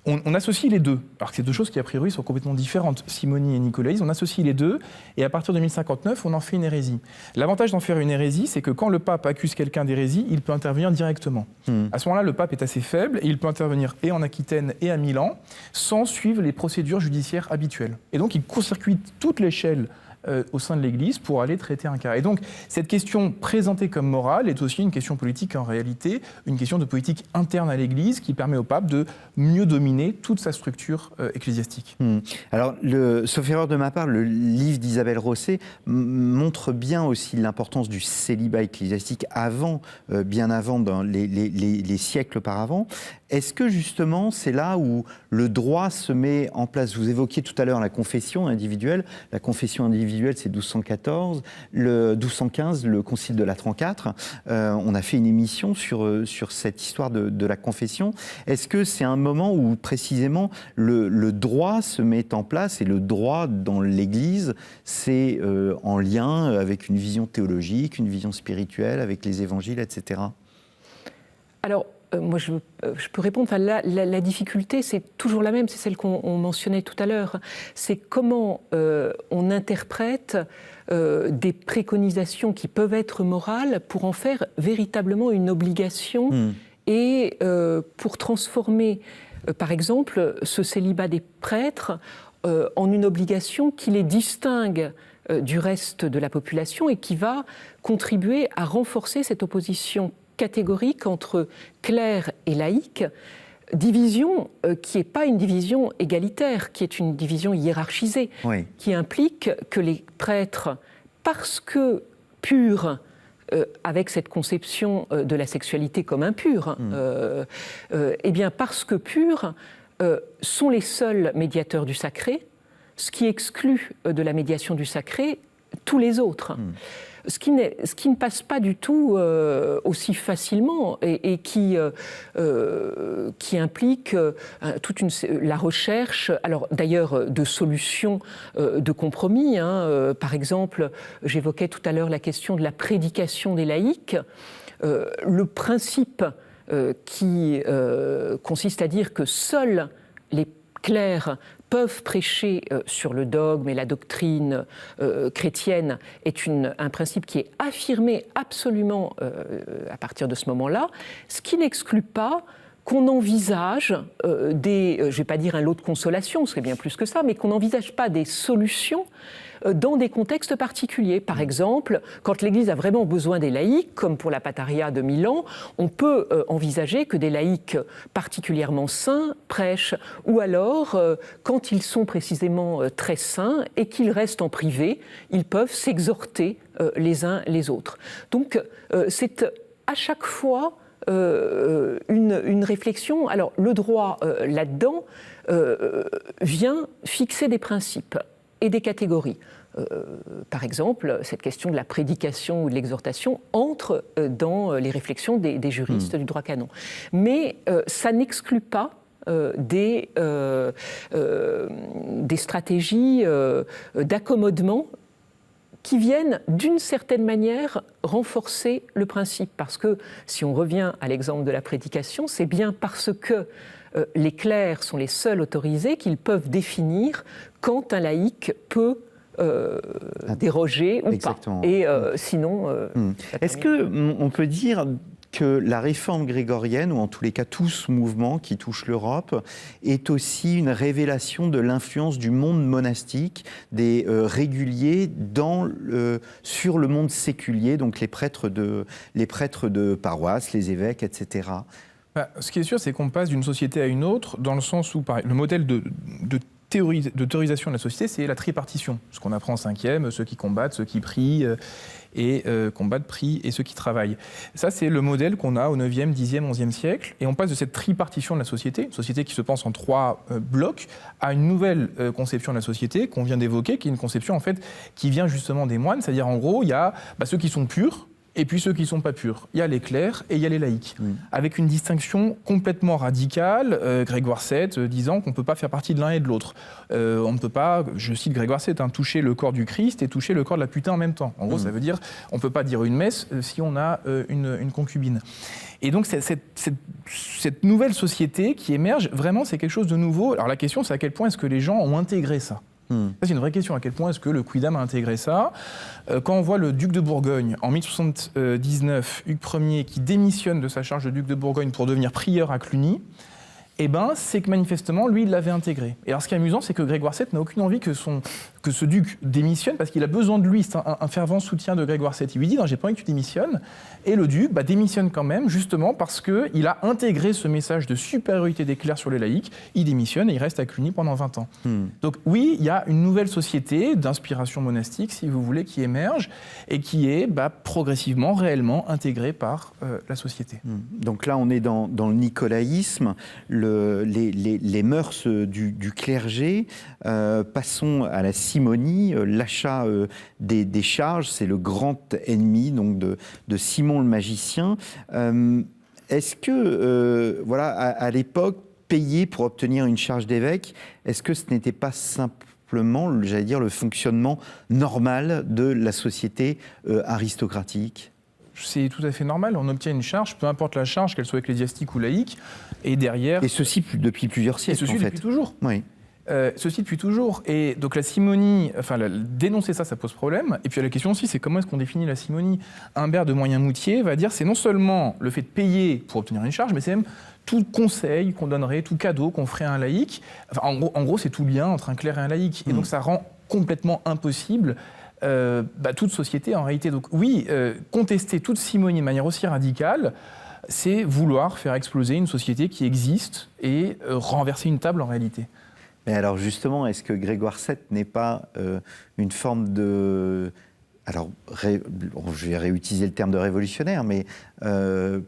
On associe les deux, alors que c'est deux choses qui a priori sont complètement différentes, simonie et nicolaïsme, on associe les deux, et à partir de 1059, on en fait une hérésie. L'avantage d'en faire une hérésie, c'est que quand le pape accuse quelqu'un d'hérésie, il peut intervenir directement. À ce moment-là, le pape est assez faible, et il peut intervenir et en Aquitaine et à Milan, sans suivre les procédures judiciaires habituelles. Et donc il court-circuite toute l'échelle au sein de l'Église pour aller traiter un cas. Et donc, cette question présentée comme morale est aussi une question politique en réalité, une question de politique interne à l'Église qui permet au pape de mieux dominer toute sa structure ecclésiastique. Alors, sauf erreur de ma part, le livre d'Isabelle Rosé montre bien aussi l'importance du célibat ecclésiastique bien avant, dans les siècles auparavant. Est-ce que justement, c'est là où le droit se met en place? Vous évoquiez tout à l'heure la confession individuelle. La confession individuelle, c'est 1214. 1215, le Concile de Latran IV. On a fait une émission sur cette histoire de la confession. Est-ce que c'est un moment où précisément le droit se met en place, et le droit dans l'Église, c'est en lien avec une vision théologique, une vision spirituelle, avec les évangiles, etc. Alors, moi, je peux répondre. Enfin, la difficulté, c'est toujours la même, c'est celle qu'on mentionnait tout à l'heure. C'est comment on interprète des préconisations qui peuvent être morales pour en faire véritablement une obligation et pour transformer, par exemple, ce célibat des prêtres en une obligation qui les distingue du reste de la population et qui va contribuer à renforcer cette opposition catégorique entre clerc et laïc, division qui n'est pas une division égalitaire, qui est une division hiérarchisée, qui implique que les prêtres, parce que purs, avec cette conception de la sexualité comme impure, eh bien parce que purs, sont les seuls médiateurs du sacré, ce qui exclut de la médiation du sacré tous les autres. Ce qui ne passe pas du tout aussi facilement et qui implique toute la recherche, alors d'ailleurs de solutions de compromis. Par exemple, j'évoquais tout à l'heure la question de la prédication des laïcs. Le principe qui consiste à dire que seuls les clercs peuvent prêcher sur le dogme et la doctrine chrétienne est un principe qui est affirmé absolument à partir de ce moment-là, ce qui n'exclut pas qu'on envisage je ne vais pas dire un lot de consolation, ce serait bien plus que ça, mais qu'on n'envisage pas des solutions dans des contextes particuliers. Par exemple, quand l'Église a vraiment besoin des laïcs, comme pour la Pataria de Milan, on peut envisager que des laïcs particulièrement saints prêchent, ou alors, quand ils sont précisément très saints et qu'ils restent en privé, ils peuvent s'exhorter les uns les autres. Donc, c'est à chaque fois une réflexion. Alors, le droit, là-dedans, vient fixer des principes et des catégories. Par exemple, cette question de la prédication ou de l'exhortation entre dans les réflections des juristes du droit canon. Mais ça n'exclut pas des stratégies d'accommodement qui viennent d'une certaine manière renforcer le principe. Parce que si on revient à l'exemple de la prédication, c'est bien parce que les clercs sont les seuls autorisés qu'ils peuvent définir quand un laïc peut déroger ou Exactement. pas. Et sinon... Est-ce qu'on peut dire que la réforme grégorienne, ou en tous les cas tout ce mouvement qui touche l'Europe, est aussi une révélation de l'influence du monde monastique, des réguliers sur le monde séculier, donc les prêtres de paroisse, les évêques, etc. Ce qui est sûr, c'est qu'on passe d'une société à une autre, dans le sens où le modèle de théorisation de la société, c'est la tripartition. Ce qu'on apprend en 5e, ceux qui combattent, ceux qui prient, combattent, prient, et ceux qui travaillent. Ça, c'est le modèle qu'on a au 9e, 10e, 11e siècle. Et on passe de cette tripartition de la société, une société qui se pense en 3 blocs, à une nouvelle conception de la société qu'on vient d'évoquer, qui est une conception, en fait, qui vient justement des moines. C'est-à-dire, en gros, il y a ceux qui sont purs, et puis ceux qui ne sont pas purs. Il y a les clercs et il y a les laïcs, avec une distinction complètement radicale, Grégoire VII disant qu'on ne peut pas faire partie de l'un et de l'autre. On ne peut pas, je cite Grégoire VII, toucher le corps du Christ et toucher le corps de la putain en même temps. En gros, ça veut dire on ne peut pas dire une messe si on a une concubine. Et donc cette nouvelle société qui émerge, vraiment c'est quelque chose de nouveau. Alors la question c'est à quel point est-ce que les gens ont intégré ça ? Ça, c'est une vraie question. À quel point est-ce que le quidam a intégré ça ? Quand on voit le duc de Bourgogne, en 1079, Hugues Ier, qui démissionne de sa charge de duc de Bourgogne pour devenir prieur à Cluny, eh ben, c'est que manifestement, lui, il l'avait intégré. Et alors, ce qui est amusant, c'est que Grégoire VII n'a aucune envie que ce duc démissionne, parce qu'il a besoin de lui. C'est un fervent soutien de Grégoire VII. Il lui dit « Non, j'ai pas envie que tu démissionnes ». Et le duc démissionne quand même, justement parce qu'il a intégré ce message de supériorité des clercs sur les laïcs. Il démissionne et il reste à Cluny pendant 20 ans. Donc oui, il y a une nouvelle société d'inspiration monastique, si vous voulez, qui émerge et qui est progressivement, réellement intégrée par la société. Donc là, on est dans le nicolaïsme, les mœurs du clergé. Passons à la simonie, l'achat des charges, c'est le grand ennemi donc de Simon le magicien. Est-ce que, à l'époque, payer pour obtenir une charge d'évêque, est-ce que ce n'était pas simplement, j'allais dire, le fonctionnement normal de la société aristocratique ? C'est tout à fait normal, on obtient une charge, peu importe la charge, qu'elle soit ecclésiastique ou laïque, et derrière... Et ceci depuis plusieurs siècles, en fait. Et ceci depuis toujours. Oui. Ceci depuis toujours. Et donc la simonie, dénoncer ça pose problème. Et puis la question aussi, c'est comment est-ce qu'on définit la simonie ? Humbert de Moyen-Moutier va dire c'est non seulement le fait de payer pour obtenir une charge, mais c'est même tout conseil qu'on donnerait, tout cadeau qu'on ferait à un laïc. En gros, c'est tout lien entre un clerc et un laïc. Et donc ça rend complètement impossible toute société en réalité. Donc oui, contester toute simonie de manière aussi radicale, c'est vouloir faire exploser une société qui existe et renverser une table en réalité. Mais alors justement, est-ce que Grégoire VII n'est pas une forme de... Alors, je vais réutiliser le terme de révolutionnaire, mais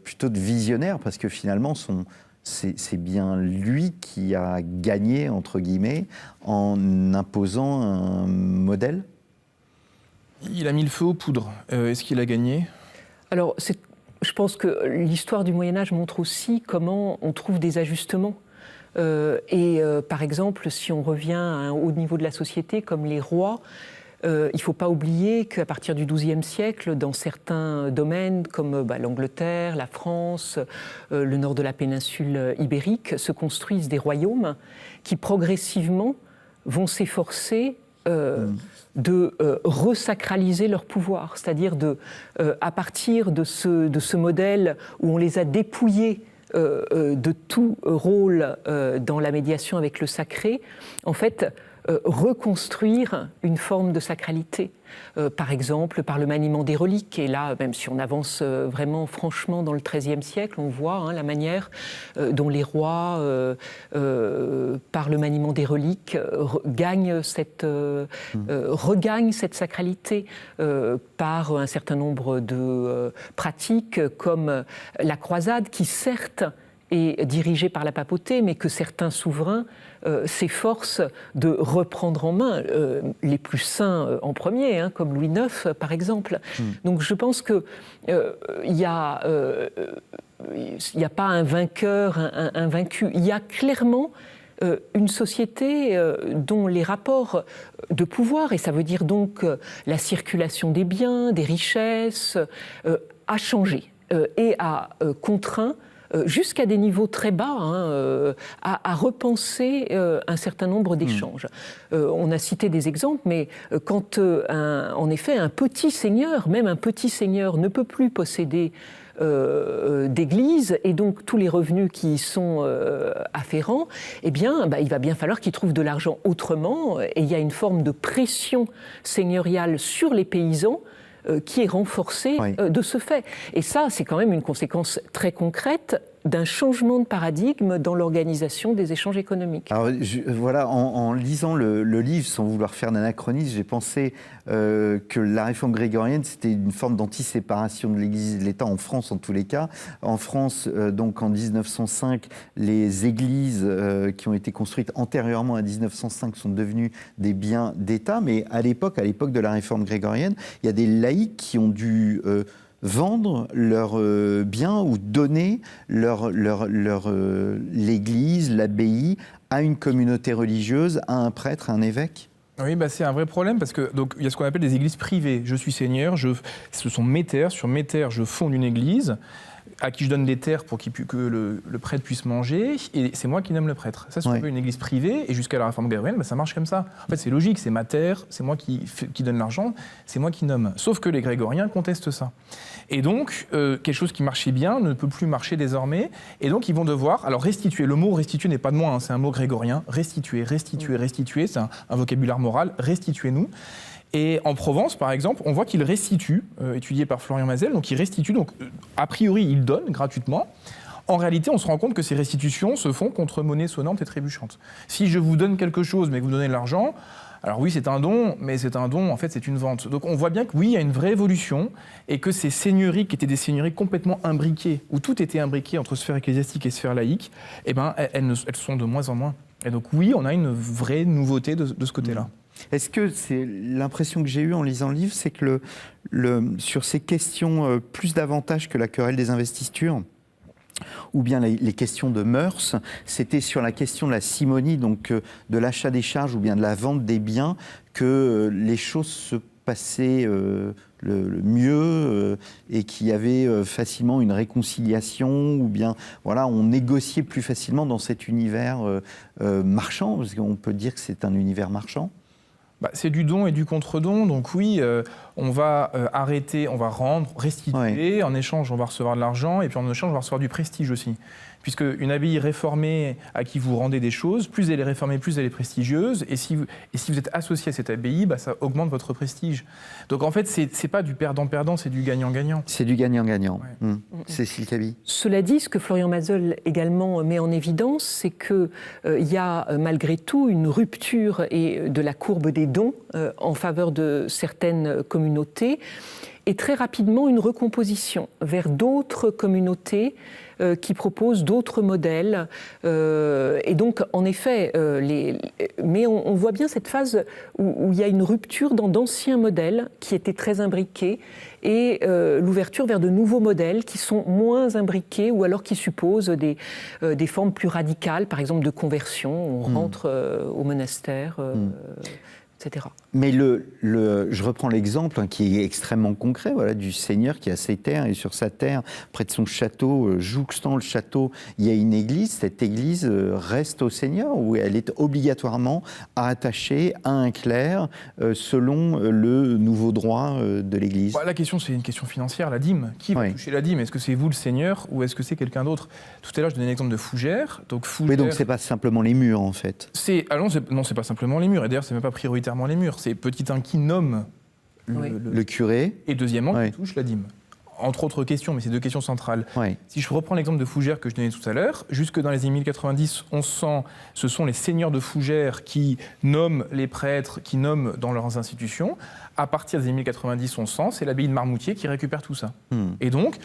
plutôt de visionnaire, parce que finalement, c'est bien lui qui a gagné, entre guillemets, en imposant un modèle ? Il a mis le feu aux poudres. Est-ce qu'il a gagné ? Alors, je pense que l'histoire du Moyen-Âge montre aussi comment on trouve des ajustements. Par exemple, si on revient à un haut niveau de la société, comme les rois, il ne faut pas oublier qu'à partir du XIIe siècle, dans certains domaines comme l'Angleterre, la France, le nord de la péninsule ibérique, se construisent des royaumes qui progressivement vont s'efforcer de resacraliser leur pouvoir, c'est-à-dire à partir de ce modèle où on les a dépouillés de tout rôle dans la médiation avec le sacré, en fait, reconstruire une forme de sacralité. Par exemple, par le maniement des reliques. Et là, même si on avance vraiment franchement dans le XIIIe siècle, on voit la manière dont les rois, par le maniement des reliques, regagnent cette sacralité par un certain nombre de pratiques, comme la croisade, qui certes est dirigée par la papauté, mais que certains souverains s'efforcent de reprendre en main, les plus saints en premier, comme Louis IX par exemple. Donc je pense qu'il n'y a pas un vainqueur, un vaincu. Il y a clairement une société dont les rapports de pouvoir, et ça veut dire donc la circulation des biens, des richesses, a changé et a contraint jusqu'à des niveaux très bas, à repenser un certain nombre d'échanges. On a cité des exemples, mais quand, en effet, un petit seigneur, même un petit seigneur, ne peut plus posséder d'église, et donc tous les revenus qui y sont afférents, eh bien, il va bien falloir qu'il trouve de l'argent autrement, et il y a une forme de pression seigneuriale sur les paysans qui est renforcée de ce fait. Et ça, c'est quand même une conséquence très concrète d'un changement de paradigme dans l'organisation des échanges économiques. Alors, voilà, en lisant le livre, sans vouloir faire d'anachronisme, j'ai pensé que la réforme grégorienne, c'était une forme d'antiséparation de l'Église et de l'État, en France en tous les cas. En France, donc en 1905, les églises qui ont été construites antérieurement à 1905 sont devenues des biens d'État, mais à l'époque de la réforme grégorienne, il y a des laïcs qui ont dû vendre leurs biens ou donner l'église, l'abbaye à une communauté religieuse, à un prêtre, à un évêque? Oui, c'est un vrai problème parce que donc il y a ce qu'on appelle des églises privées. Je suis seigneur, ce sont mes terres. Sur mes terres, je fonde une église à qui je donne des terres pour que le prêtre puisse manger, et c'est moi qui nomme le prêtre. Ça, c'est un peu une église privée, et jusqu'à la réforme grégorienne, ça marche comme ça. En fait, c'est logique, c'est ma terre, c'est moi qui donne l'argent, c'est moi qui nomme. Sauf que les grégoriens contestent ça. Et donc, quelque chose qui marchait bien ne peut plus marcher désormais, et donc ils vont devoir, alors restituer, le mot restituer n'est pas de moi, c'est un mot grégorien, restituer, c'est un vocabulaire moral, restituez-nous. Et en Provence, par exemple, on voit qu'il restitue, étudié par Florian Mazel, donc il restitue, donc a priori il donne gratuitement. En réalité, on se rend compte que ces restitutions se font contre monnaie sonnante et trébuchante. Si je vous donne quelque chose mais que vous donnez de l'argent, alors oui, c'est un don, mais c'est un don, en fait, c'est une vente. Donc on voit bien que oui, il y a une vraie évolution et que ces seigneuries qui étaient des seigneuries complètement imbriquées, où tout était imbriqué entre sphère ecclésiastique et sphère laïque, elles sont de moins en moins. Et donc oui, on a une vraie nouveauté de ce côté-là. Est-ce que c'est l'impression que j'ai eue en lisant le livre, c'est que sur ces questions plus davantage que la querelle des investitures, ou bien les questions de mœurs, c'était sur la question de la simonie, donc de l'achat des charges ou bien de la vente des biens, que les choses se passaient le mieux et qu'il y avait facilement une réconciliation, ou bien voilà, on négociait plus facilement dans cet univers marchand, parce qu'on peut dire que c'est un univers marchand. C'est du don et du contre-don, donc oui, on va arrêter, on va rendre, restituer, en échange on va recevoir de l'argent, et puis en échange on va recevoir du prestige aussi. Puisque une abbaye réformée à qui vous rendez des choses, plus elle est réformée, plus elle est prestigieuse, et si vous êtes associé à cette abbaye, ça augmente votre prestige. Donc en fait, c'est pas du perdant-perdant, c'est du gagnant-gagnant. C'est du gagnant-gagnant. Ouais. Cécile Cabi. Cela dit, ce que Florian Mazel également met en évidence, c'est qu'il y a malgré tout une rupture de la courbe des dons en faveur de certaines communautés, et très rapidement une recomposition vers d'autres communautés qui proposent d'autres modèles. Et donc, en effet, mais on voit bien cette phase où il y a une rupture dans d'anciens modèles qui étaient très imbriqués, et l'ouverture vers de nouveaux modèles qui sont moins imbriqués, ou alors qui supposent des formes plus radicales, par exemple de conversion, on rentre au monastère, etc. Mais je reprends l'exemple qui est extrêmement concret, voilà, du seigneur qui a ses terres, et sur sa terre, près de son château, jouxtant le château, il y a une église. Cette église reste au seigneur, ou elle est obligatoirement attachée à un clerc selon le nouveau droit de l'église? La question, c'est une question financière, la dîme. Qui va toucher la dîme? Est-ce que c'est vous le seigneur, ou est-ce que c'est quelqu'un d'autre? Tout à l'heure, je donnais l'exemple de Fougères. Donc c'est pas simplement les murs, en fait. Non, c'est pas simplement les murs, et d'ailleurs, c'est même pas prioritairement les murs. C'est petit 1 qui nomme le curé, et deuxièmement qui touche la dîme. Entre autres questions, mais c'est deux questions centrales. Si je reprends l'exemple de Fougères que je donnais tout à l'heure, jusque dans les années 1090, ce sont les seigneurs de Fougères qui nomment les prêtres, qui nomment dans leurs institutions. À partir des années 1090, c'est l'abbaye de Marmoutier qui récupère tout ça. Et donc,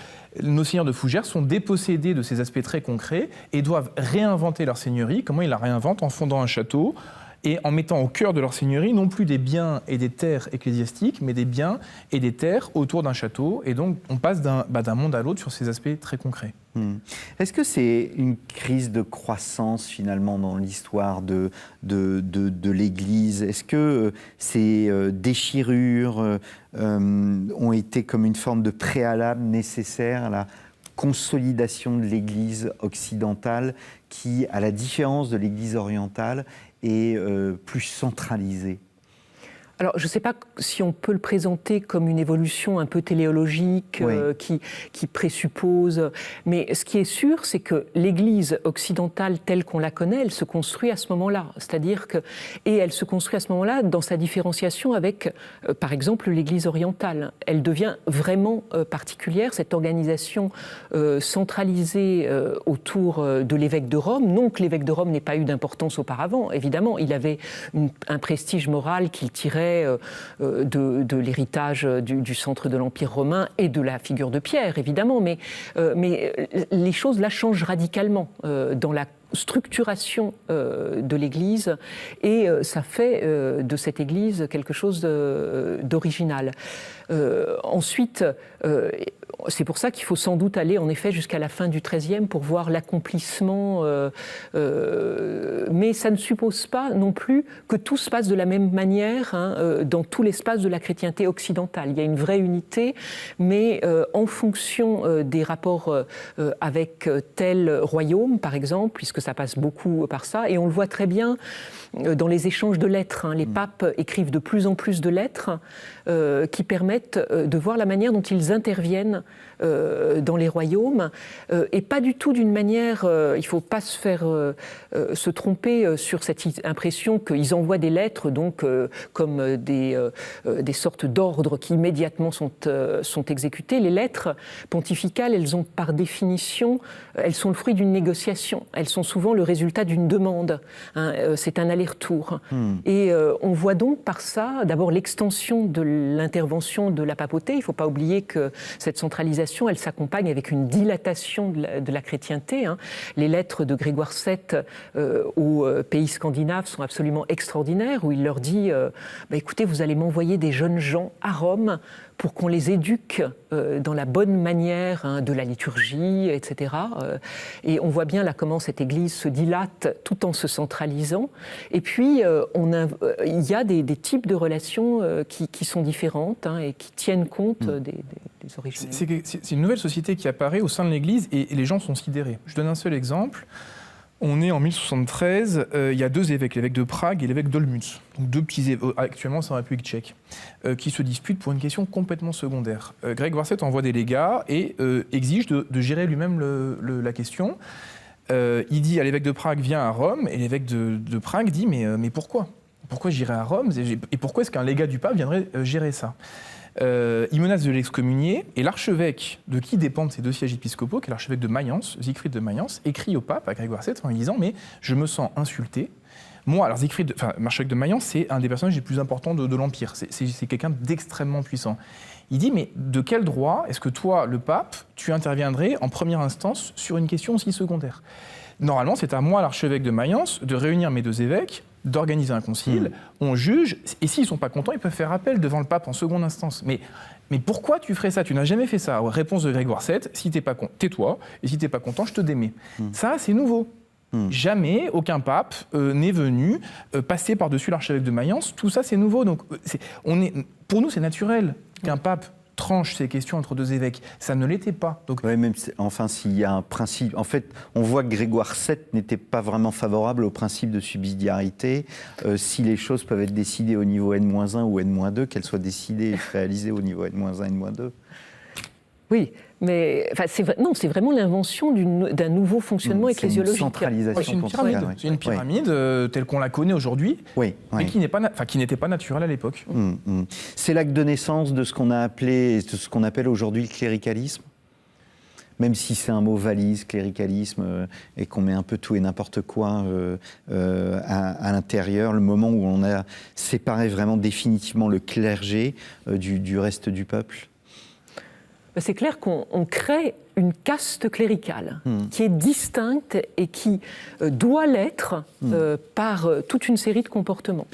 nos seigneurs de Fougères sont dépossédés de ces aspects très concrets et doivent réinventer leur seigneurie. Comment ils la réinventent? En fondant un château, et en mettant au cœur de leur seigneurie non plus des biens et des terres ecclésiastiques, mais des biens et des terres autour d'un château. Et donc, on passe d'un monde à l'autre sur ces aspects très concrets. Est-ce que c'est une crise de croissance, finalement, dans l'histoire de l'Église? Est-ce que ces déchirures ont été comme une forme de préalable nécessaire à la consolidation de l'Église occidentale qui, à la différence de l'Église orientale, est plus centralisée? Alors, je ne sais pas si on peut le présenter comme une évolution un peu téléologique qui présuppose, mais ce qui est sûr, c'est que l'Église occidentale telle qu'on la connaît, elle se construit à ce moment-là. C'est-à-dire et elle se construit à ce moment-là dans sa différenciation avec, par exemple, l'Église orientale. Elle devient vraiment particulière, cette organisation centralisée autour de l'évêque de Rome. Non que l'évêque de Rome n'ait pas eu d'importance auparavant, évidemment, il avait un prestige moral qu'il tirait de l'héritage du centre de l'Empire romain et de la figure de Pierre, évidemment, mais les choses là changent radicalement dans la structuration de l'Église et ça fait de cette Église quelque chose d'original. Ensuite, c'est pour ça qu'il faut sans doute aller en effet jusqu'à la fin du XIIIe pour voir l'accomplissement, mais ça ne suppose pas non plus que tout se passe de la même manière dans tout l'espace de la chrétienté occidentale. Il y a une vraie unité, mais en fonction des rapports avec tel royaume, par exemple, puisque ça passe beaucoup par ça, et on le voit très bien dans les échanges de lettres. Les papes écrivent de plus en plus de lettres qui permettent de voir la manière dont ils interviennent dans les royaumes, et pas du tout d'une manière, il ne faut pas se tromper sur cette impression qu'ils envoient des lettres donc, comme des sortes d'ordres qui immédiatement sont exécutés. Les lettres pontificales, elles ont par définition, elles sont le fruit d'une négociation, elles sont souvent le résultat d'une demande, c'est un aller-retour. Et on voit donc par ça, d'abord l'extension de l'intervention de la papauté. Il ne faut pas oublier que cette centralisation, elle s'accompagne avec une dilatation de la chrétienté. Les lettres de Grégoire VII aux pays scandinaves sont absolument extraordinaires, où il leur dit écoutez, vous allez m'envoyer des jeunes gens à Rome pour qu'on les éduque dans la bonne manière de la liturgie, etc. Et on voit bien là comment cette Église se dilate tout en se centralisant. Et puis, il y a des types de relations qui sont différentes et qui tiennent compte des origines. C'est une nouvelle société qui apparaît au sein de l'Église et les gens sont sidérés. Je donne un seul exemple. On est en 1073, il y a deux évêques, l'évêque de Prague et l'évêque d'Olmütz, donc deux petits évêques, actuellement c'est en République tchèque, qui se disputent pour une question complètement secondaire. Grégoire VII envoie des légats et exige de gérer lui-même la question. Il dit à l'évêque de Prague, viens à Rome, et l'évêque de Prague dit, mais pourquoi ? Pourquoi j'irai à Rome ? Et pourquoi est-ce qu'un légat du pape viendrait gérer ça ? Il menace de l'excommunier, et l'archevêque de qui dépendent ces deux sièges épiscopaux, qui est l'archevêque de Mayence, Siegfried de Mayence, écrit au pape, à Grégoire VII, en lui disant « Mais je me sens insulté. » Moi, alors l'archevêque de Mayence, c'est un des personnages les plus importants de l'Empire. C'est quelqu'un d'extrêmement puissant. Il dit « Mais de quel droit est-ce que toi, le pape, tu interviendrais en première instance sur une question aussi secondaire ?» Normalement, c'est à moi, l'archevêque de Mayence, de réunir mes deux évêques, d'organiser un concile, on juge, et s'ils ne sont pas contents, ils peuvent faire appel devant le pape en seconde instance. Mais pourquoi tu ferais ça ? Tu n'as jamais fait ça. Réponse de Grégoire VII, si tu n'es pas content, tais-toi, et si tu n'es pas content, je te démets. Ça, c'est nouveau. Jamais aucun pape n'est venu passer par-dessus l'archevêque de Mayence. Tout ça, c'est nouveau. Donc, pour nous, c'est naturel qu'un pape tranche ces questions entre deux évêques. Ça ne l'était pas. Donc... Oui, même enfin, s'il y a un principe... En fait, on voit que Grégoire VII n'était pas vraiment favorable au principe de subsidiarité. Si les choses peuvent être décidées au niveau N-1 ou N-2, qu'elles soient décidées et réalisées au niveau N-1, N-2. Oui, mais c'est vraiment l'invention d'un nouveau fonctionnement ecclésiologique. C'est une centralisation. C'est une pyramide telle qu'on la connaît aujourd'hui, mais qui n'était pas naturelle à l'époque. C'est l'acte de naissance de ce qu'on appelle aujourd'hui le cléricalisme. Même si c'est un mot valise, cléricalisme, et qu'on met un peu tout et n'importe quoi à l'intérieur, le moment où on a séparé vraiment définitivement le clergé du reste du peuple. C'est clair qu'on crée une caste cléricale qui est distincte et qui doit l'être par toute une série de comportements.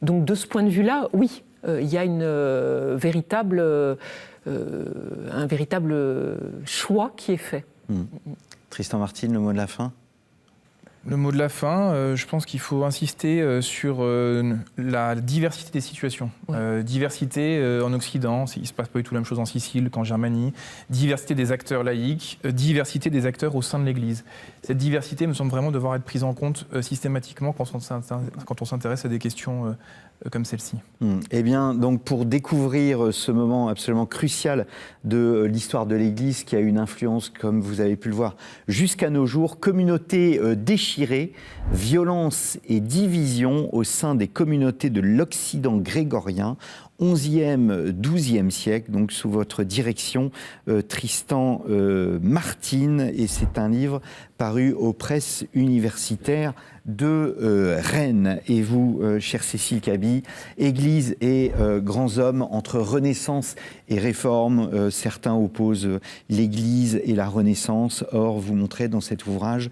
Donc de ce point de vue-là, oui, il y a un véritable choix qui est fait. Tristan Martine, le mot de la fin ? Le mot de la fin, je pense qu'il faut insister sur la diversité des situations. Diversité en Occident, il ne se passe pas du tout la même chose en Sicile qu'en Germanie. Diversité des acteurs laïcs, diversité des acteurs au sein de l'Église. Cette diversité me semble vraiment devoir être prise en compte systématiquement quand on s'intéresse à des questions comme celle-ci. Eh bien, donc pour découvrir ce moment absolument crucial de l'histoire de l'Église qui a une influence, comme vous avez pu le voir, jusqu'à nos jours, communauté déchirée, violence et division au sein des communautés de l'Occident grégorien, 11e, 12e siècle, donc sous votre direction, Tristan Martine, et c'est un livre paru aux presses universitaires de Rennes. Et vous, chère Cécile Cabi, Église et grands hommes entre Renaissance et Réforme, certains opposent l'Église et la Renaissance. Or, vous montrez dans cet ouvrage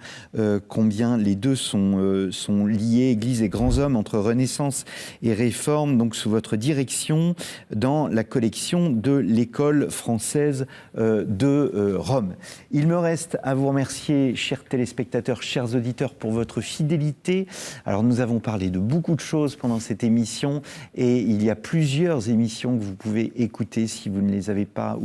combien les deux sont liés, Église et grands hommes entre Renaissance et Réforme, donc sous votre direction, dans la collection de l'École française de Rome. Il me reste à vous remercier, chers téléspectateurs, chers auditeurs, pour votre fidélité. Alors, nous avons parlé de beaucoup de choses pendant cette émission et il y a plusieurs émissions que vous pouvez écouter si vous ne les avez pas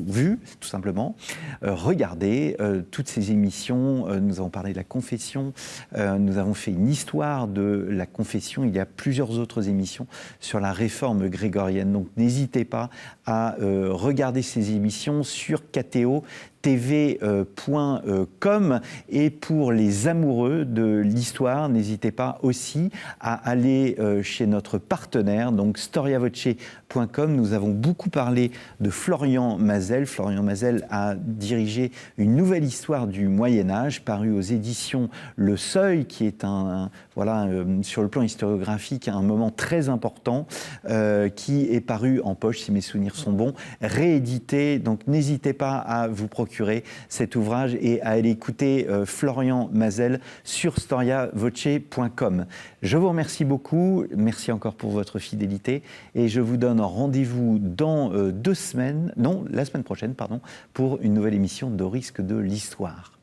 vues, tout simplement. Regardez toutes ces émissions. Nous avons parlé de la confession. Nous avons fait une histoire de la confession. Il y a plusieurs autres émissions sur la réforme grégorienne. Donc, n'hésitez pas à regarder ces émissions sur KTO. tv.com et pour les amoureux de l'histoire, n'hésitez pas aussi à aller chez notre partenaire, donc storiavoce.com. Nous avons beaucoup parlé de Florian Mazel. Florian Mazel a dirigé une nouvelle histoire du Moyen-Âge, parue aux éditions Le Seuil, qui est sur le plan historiographique, un moment très important, qui est paru en poche, si mes souvenirs sont bons, réédité. Donc n'hésitez pas à vous procurer cet ouvrage et à aller écouter Florian Mazel sur storiavoce.com. Je vous remercie beaucoup, merci encore pour votre fidélité et je vous donne rendez-vous dans la semaine prochaine, pour une nouvelle émission d'Au risque de l'histoire.